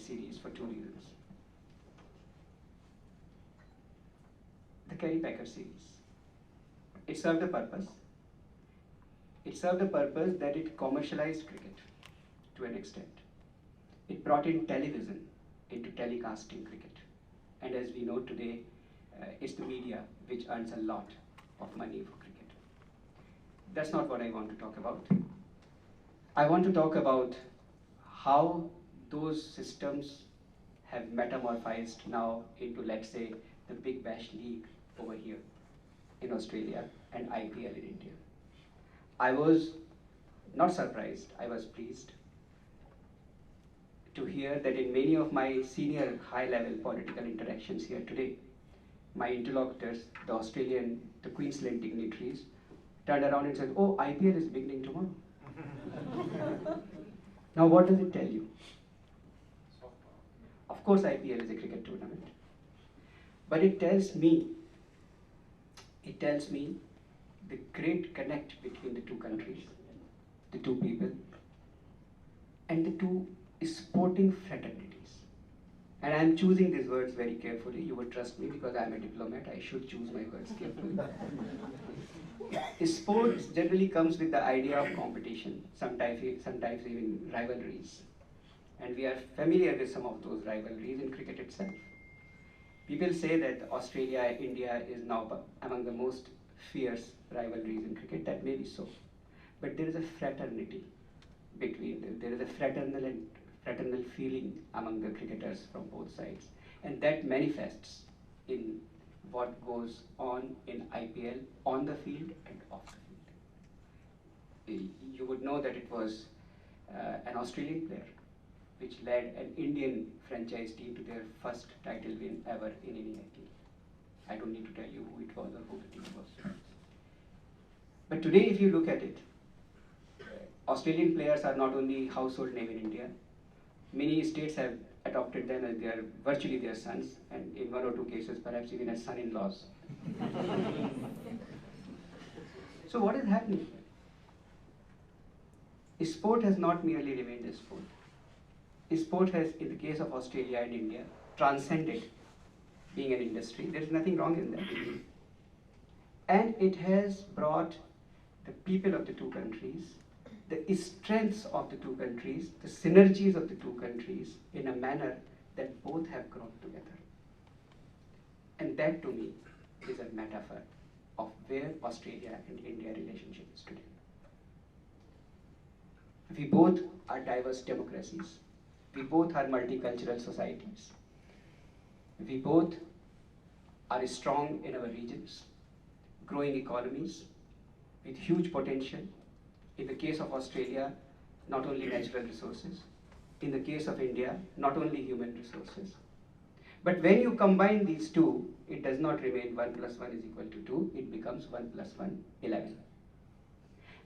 series for two reasons. The Kerry Packer series. It served a purpose. It served a purpose that it commercialized cricket to an extent. It brought in television into telecasting cricket. And as we know today, it's the media which earns a lot of money for cricket. That's not what I want to talk about. I want to talk about how those systems have metamorphosed now into, let's say, the Big Bash League over here in Australia and IPL in India. I was not surprised, I was pleased to hear that in many of my senior high-level political interactions here today, my interlocutors, the Queensland dignitaries, turned around and said, oh, IPL is beginning tomorrow. Now what does it tell you? Of course IPL is a cricket tournament, but it tells me the great connect between the two countries, the two people, and the two sporting fraternities. And I'm choosing these words very carefully. You would trust me because I'm a diplomat. I should choose my words carefully. Sports generally comes with the idea of competition, sometimes even rivalries. And we are familiar with some of those rivalries in cricket itself. People say that Australia-India is now among the most fierce rivalries in cricket. That may be so. But there is a fraternity between them. There is a fraternal feeling among the cricketers from both sides. And that manifests in what goes on in IPL on the field and off the field. You would know that it was an Australian player which led an Indian franchise team to their first title win ever in any IPL. I don't need to tell you who it was or who the team was. But today, if you look at it, Australian players are not only household name in India. Many states have adopted them as virtually their sons, and in one or two cases, perhaps even as son-in-laws. So what is happening? Sport has not merely remained a sport. Sport has, in the case of Australia and India, transcended being an industry. There is nothing wrong in that. And it has brought the people of the two countries, the strengths of the two countries, the synergies of the two countries in a manner that both have grown together. And that to me is a metaphor of where Australia and India relationship is today. We both are diverse democracies. We both are multicultural societies. We both are strong in our regions, growing economies with huge potential. In the case of Australia, not only natural resources. In the case of India, not only human resources. But when you combine these two, it does not remain 1 + 1 is equal to 2, it becomes 1 + 1, 11.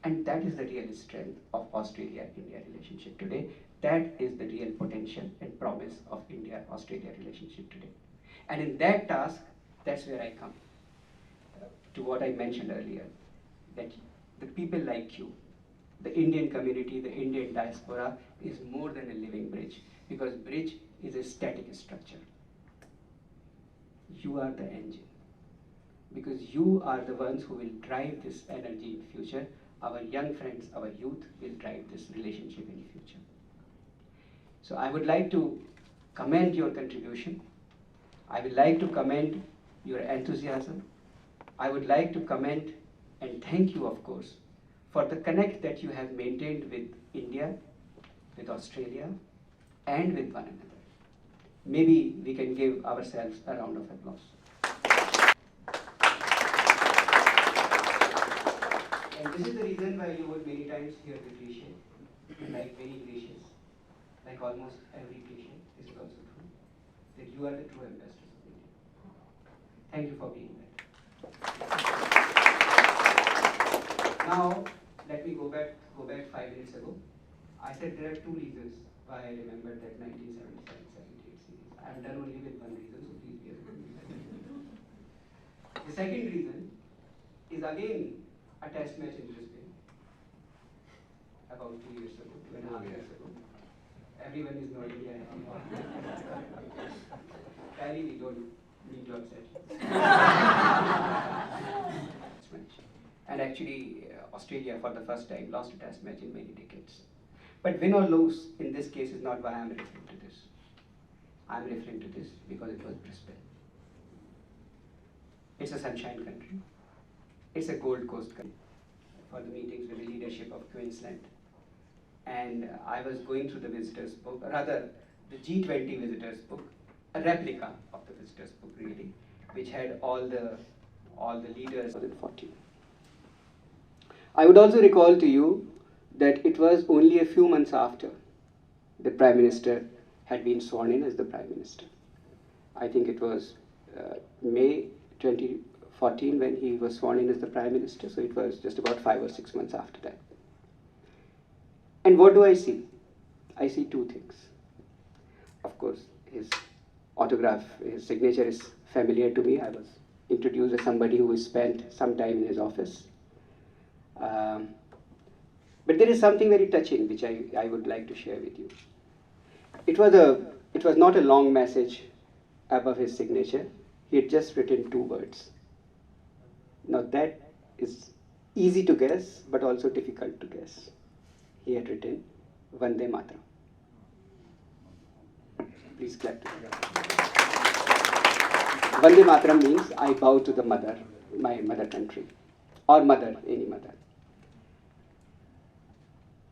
And that is the real strength of Australia-India relationship today. That is the real potential and promise of India-Australia relationship today. And in that task, that's where I come to what I mentioned earlier, that the people like you, the Indian community, the Indian diaspora is more than a living bridge, because bridge is a static structure. You are the engine, because you are the ones who will drive this energy in future. Our young friends, our youth will drive this relationship in the future. So I would like to commend your contribution. I would like to commend your enthusiasm. I would like to commend and thank you, of course, for the connect that you have maintained with India, with Australia, and with one another. Maybe we can give ourselves a round of applause. And this is the reason why you would many times hear the cliche, like many cliches, like almost every cliche, this is also true, that you are the true ambassadors of India. Thank you for being there. Now, let me go back 5 minutes ago. I said there are two reasons why I remember that 1977-78 series. I am done only with one reason, so please bear with me. The second reason is again a test match in Brisbane about 2 years ago, 2.5 years ago. Everyone is no India. Cali, we don't need to upset. And actually, Australia for the first time lost a test match in many decades. But win or lose in this case is not why I'm referring to this. I'm referring to this because it was Brisbane. It's a sunshine country. It's a Gold Coast country. For the meetings with the leadership of Queensland. And I was going through the visitors book, or rather the G20 visitors book, a replica of the visitors book really, which had all the leaders. 2014. I would also recall to you that it was only a few months after the Prime Minister had been sworn in as the Prime Minister. I think it was May 2014 when he was sworn in as the Prime Minister, so it was just about 5 or 6 months after that. And what do I see? I see two things. Of course, his autograph, his signature is familiar to me. I was introduced as somebody who spent some time in his office. But there is something very touching which I would like to share with you. It was not a long message above his signature. He had just written 2 words. Now that is easy to guess, but also difficult to guess. He had written Vande Mataram. Please clap together. Vande Mataram means I bow to the mother, my mother country, or mother, any mother.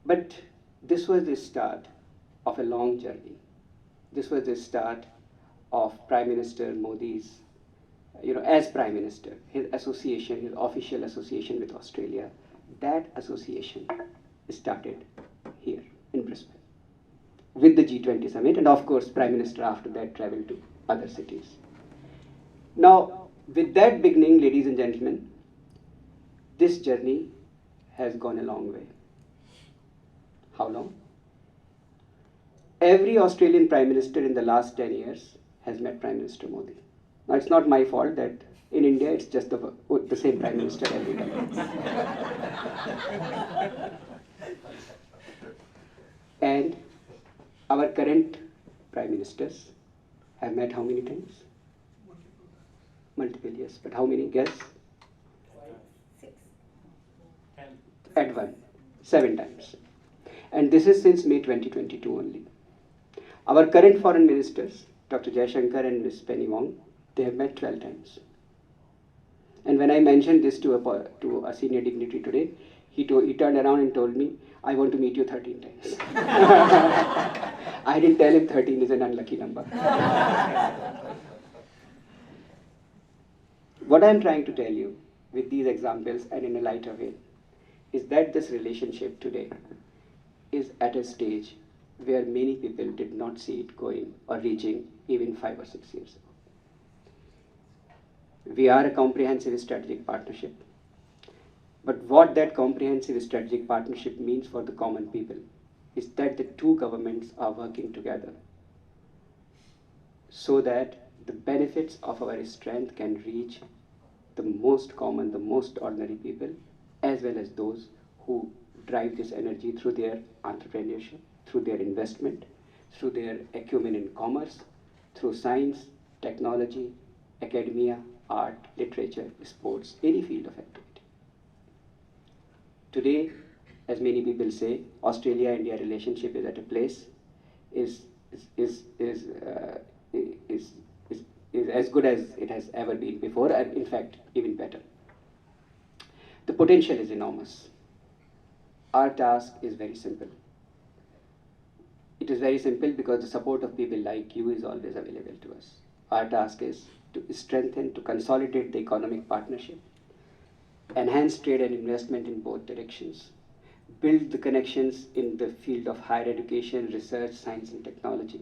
But this was the start of a long journey. This was the start of Prime Minister Modi's, as Prime Minister, his association, his official association with Australia. That association started here in Brisbane with the G20 summit, and of course Prime Minister after that traveled to other cities. Now with that beginning, ladies and gentlemen, this journey has gone a long way. How long? Every Australian Prime Minister in the last 10 years has met Prime Minister Modi. Now it's not my fault that in India it's just the same Prime Minister every time. And our current Prime Ministers have met how many times? Multiple, yes. But how many? Guess? 5, 6, 10. At one. 7 times. And this is since May 2022 only. Our current foreign ministers, Dr. Jaishankar and Ms. Penny Wong, they have met 12 times. And when I mentioned this to a senior dignitary today, he turned around and told me, I want to meet you 13 times. I didn't tell him 13 is an unlucky number. What I'm trying to tell you with these examples and in a lighter way is that this relationship today is at a stage where many people did not see it going or reaching even 5 or 6 years ago. We are a comprehensive strategic partnership. But what that comprehensive strategic partnership means for the common people is that the two governments are working together so that the benefits of our strength can reach the most common, the most ordinary people, as well as those who drive this energy through their entrepreneurship, through their investment, through their acumen in commerce, through science, technology, academia, art, literature, sports, any field of activity. Today, as many people say, Australia-India relationship is at a place is as good as it has ever been before, and in fact, even better. The potential is enormous. Our task is very simple. It is very simple because the support of people like you is always available to us. Our task is to strengthen, to consolidate the economic partnership, enhance trade and investment in both directions, build the connections in the field of higher education, research, science and technology,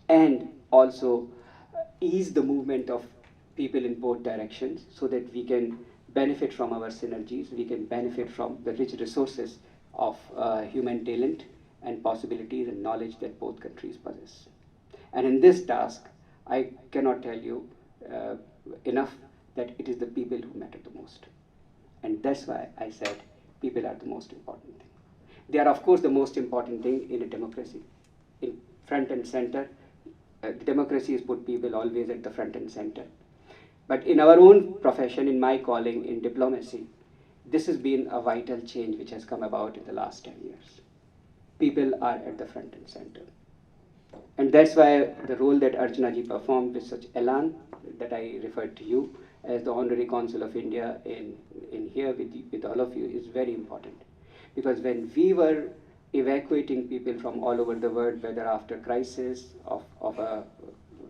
and also ease the movement of people in both directions so that we can benefit from our synergies, we can benefit from the rich resources of human talent and possibilities and knowledge that both countries possess. And in this task, I cannot tell you enough that it is the people who matter the most. And that's why I said people are the most important thing. They are, of course, the most important thing in a democracy. in front and center. Democracy has put people always at the front and center. But in our own profession, in my calling in diplomacy, this has been a vital change which has come about in the last 10 years. People are at the front and center. And that's why the role that Archana ji performed with such elan, that I referred to you as the Honorary Consul of India in here with all of you, is very important. Because when we were evacuating people from all over the world, whether after crisis of a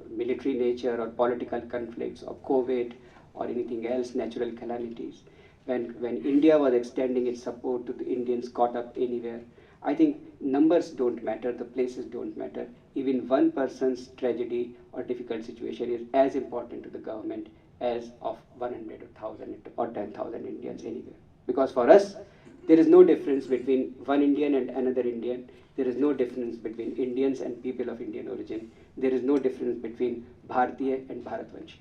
military nature or political conflicts or COVID or anything else, natural calamities, when India was extending its support to the Indians caught up anywhere, I think numbers don't matter, the places don't matter. Even one person's tragedy or difficult situation is as important to the government as of 100 or 1,000 or 10,000 Indians anywhere. Because for us, there is no difference between one Indian and another Indian. There is no difference between Indians and people of Indian origin. There is no difference between Bharatiya and Bharatvanshi.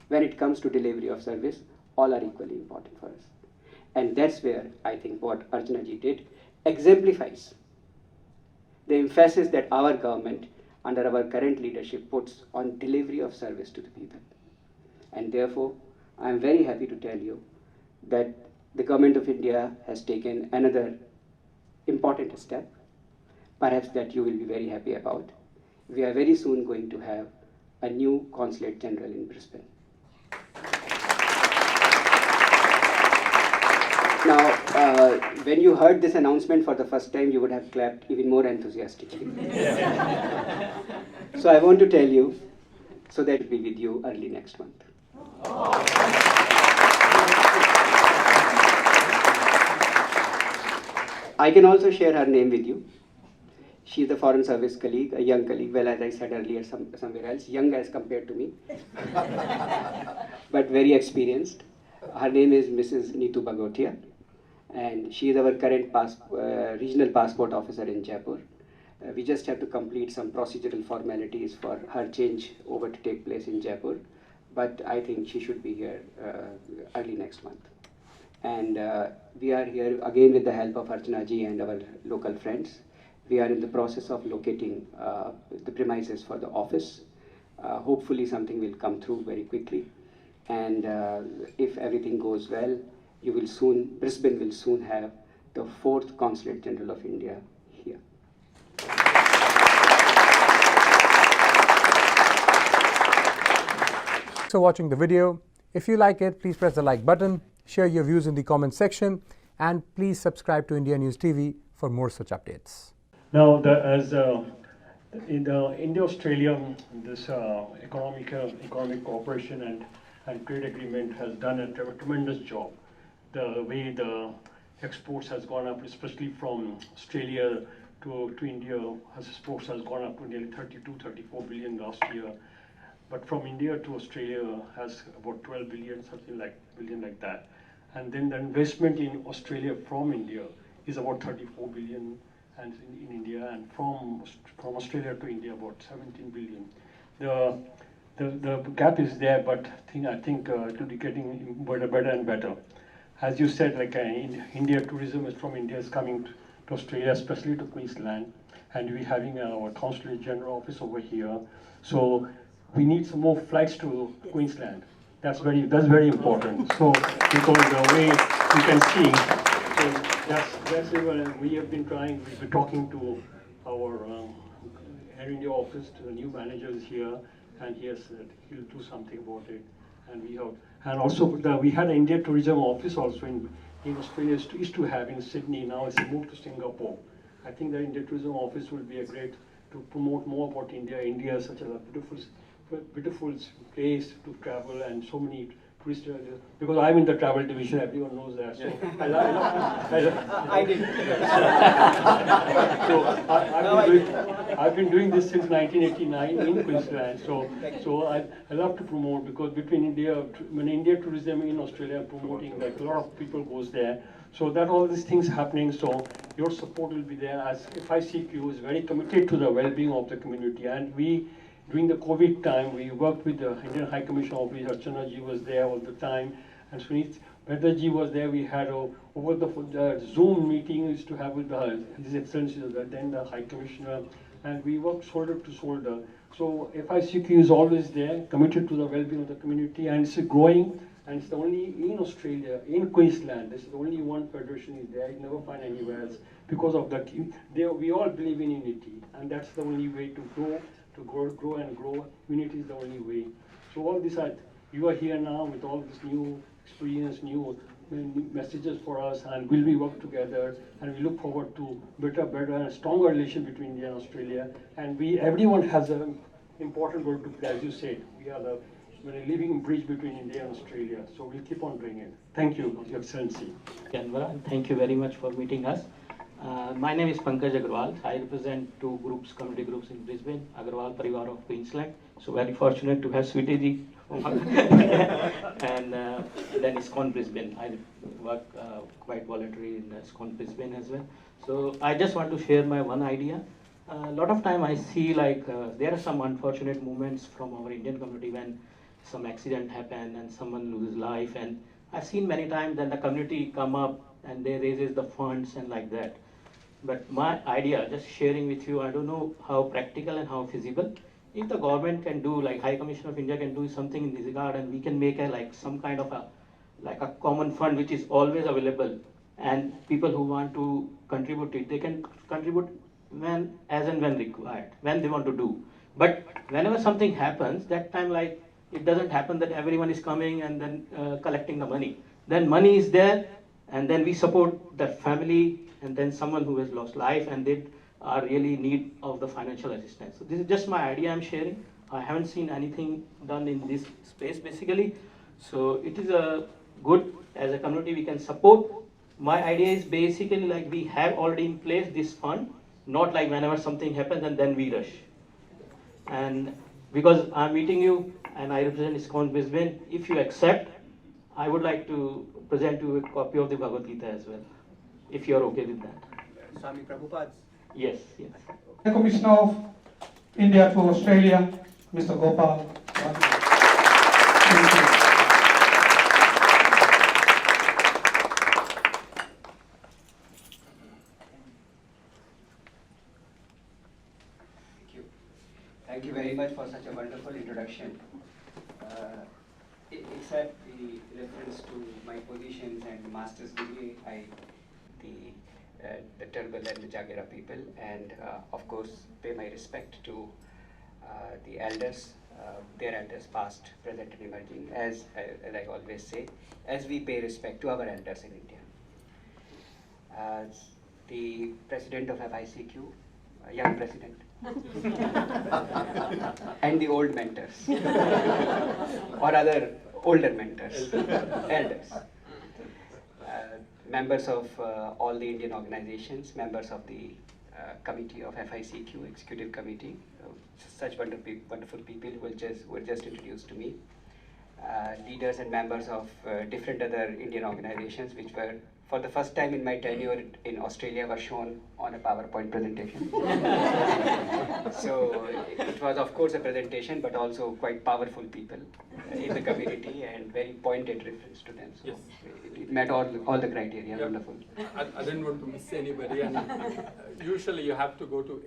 When it comes to delivery of service, all are equally important for us. And that's where I think what Archana ji did exemplifies the emphasis that our government under our current leadership puts on delivery of service to the people. And therefore, I am very happy to tell you that the government of India has taken another important step, perhaps that you will be very happy about. We are very soon going to have a new Consulate General in Brisbane. Now, when you heard this announcement for the first time, you would have clapped even more enthusiastically. So I want to tell you, so that will be with you early next month. I can also share her name with you. She is a Foreign Service colleague, a young colleague, well, as I said earlier, somewhere else, young as compared to me, but very experienced. Her name is Mrs. Neetu Bagotia, and she is our current regional passport officer in Jaipur. We just have to complete some procedural formalities for her change over to take place in Jaipur, but I think she should be here early next month. And we are here again with the help of Archana ji and our local friends. We are in the process of locating the premises for the office. Hopefully something will come through very quickly. And if everything goes well, Brisbane will soon have the 4th Consulate General of India here. So watching the video, if you like it, please press the like button, share your views in the comment section, and please subscribe to India News TV for more such updates. Now, in the India-Australia, this economic cooperation and trade agreement has done a tremendous job. The way the exports has gone up, especially from Australia to India, exports has gone up to nearly 34 billion last year. But from India to Australia has about 12 billion, something like that. And then the investment in Australia from India is about 34 billion, and in India, and from Australia to India about 17 billion. The gap is there, but I think it will be getting better and better. As you said, like India tourism is from India is coming to Australia, especially to Queensland, and we're having our Consulate General office over here. So we need some more flights to Queensland. That's very important. So because the way you can see, so that's what we have been trying. We've been talking to our Air India office, to the new managers here, and he has said he'll do something about it. And also we had an India tourism office also in Australia. Used to have in Sydney. Now it's moved to Singapore. I think the India tourism office will be a great to promote more about India. India is such a beautiful place to travel, and so many tourists. Because I'm in the travel division, everyone knows that. So I did. So I've been doing this since 1989 in Queensland. So I love to promote, because between India tourism in Australia promoting, like a lot of people goes there. So that all these things happening. So your support will be there, as FICQ is very committed to the well-being of the community. And during the COVID time, we worked with the Indian High Commission Office. Archana ji was there all the time, and Sunit Baglay was there. We had over the Zoom meeting used to have with His Excellency, then the High Commissioner, and we work shoulder to shoulder. So FICQ is always there, committed to the well-being of the community, and it's growing. And it's the only in Australia, in Queensland. This is the only one federation is there. You never find anywhere else because of that. We all believe in unity, and that's the only way to grow and grow. Unity is the only way. So all this, you are here now with all this new experience, new messages for us, and will we work together? And we look forward to better and stronger relation between India and Australia. And everyone has an important role to play, as you said. We are the living bridge between India and Australia. So we'll keep on doing it. Thank you, Your Excellency. Canberra, and thank you very much for meeting us. My name is Pankaj Agarwal. I represent two groups, community groups in Brisbane, Agarwal Parivar of Queensland. So very fortunate to have Sweetie ji and then ISKCON Brisbane. I work quite voluntary in ISKCON Brisbane as well. So I just want to share my one idea. A lot of time I see like there are some unfortunate moments from our Indian community when some accident happen and someone loses life, and I've seen many times that the community come up and they raises the funds and like that. But my idea, just sharing with you, I don't know how practical and how feasible. If the government can do, like High Commission of India can do something in this regard, and we can make a like some kind of a common fund which is always available, and people who want to contribute it, they can contribute when as and when required, when they want to do. But whenever something happens, that time like it doesn't happen that everyone is coming and then collecting the money. Then money is there, and then we support the family, and then someone who has lost life and they are really in need of the financial assistance. So this is just my idea I'm sharing. I haven't seen anything done in this space basically. So it is a good, as a community we can support. My idea is basically like we have already in place this fund, not like whenever something happens and then we rush. And because I'm meeting you and I represent ISKCON Brisbane, if you accept, I would like to present you a copy of the Bhagavad Gita as well, if you're okay with that. Swami Prabhupada's. Yes, yes. The Commissioner of India to Australia, Mr. Gopal. Thank you. Thank you very much for such a wonderful introduction. Except the reference to my positions and master's degree, the Turrbal and the Jagera people, and of course pay my respect to the elders, their elders past, present and emerging, as I always say, as we pay respect to our elders in India. As the president of FICQ, young president, and the old mentors, or other older mentors, elders, members of all the Indian organizations, members of the committee of FICQ, executive committee, such wonderful people who were just introduced to me, leaders and members of different other Indian organizations which were, for the first time in my tenure in Australia, were shown on a PowerPoint presentation. So it was of course a presentation, but also quite powerful people in the community and very pointed reference to them. So yes. It met all the criteria. Yeah. Wonderful. I didn't want to miss anybody, and usually you have to go to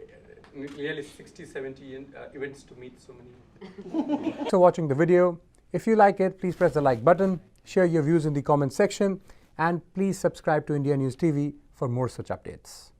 nearly 60, 70 events to meet so many. Thanks for watching the video. If you like it, please press the like button, share your views in the comment section, and please subscribe to India News TV for more such updates.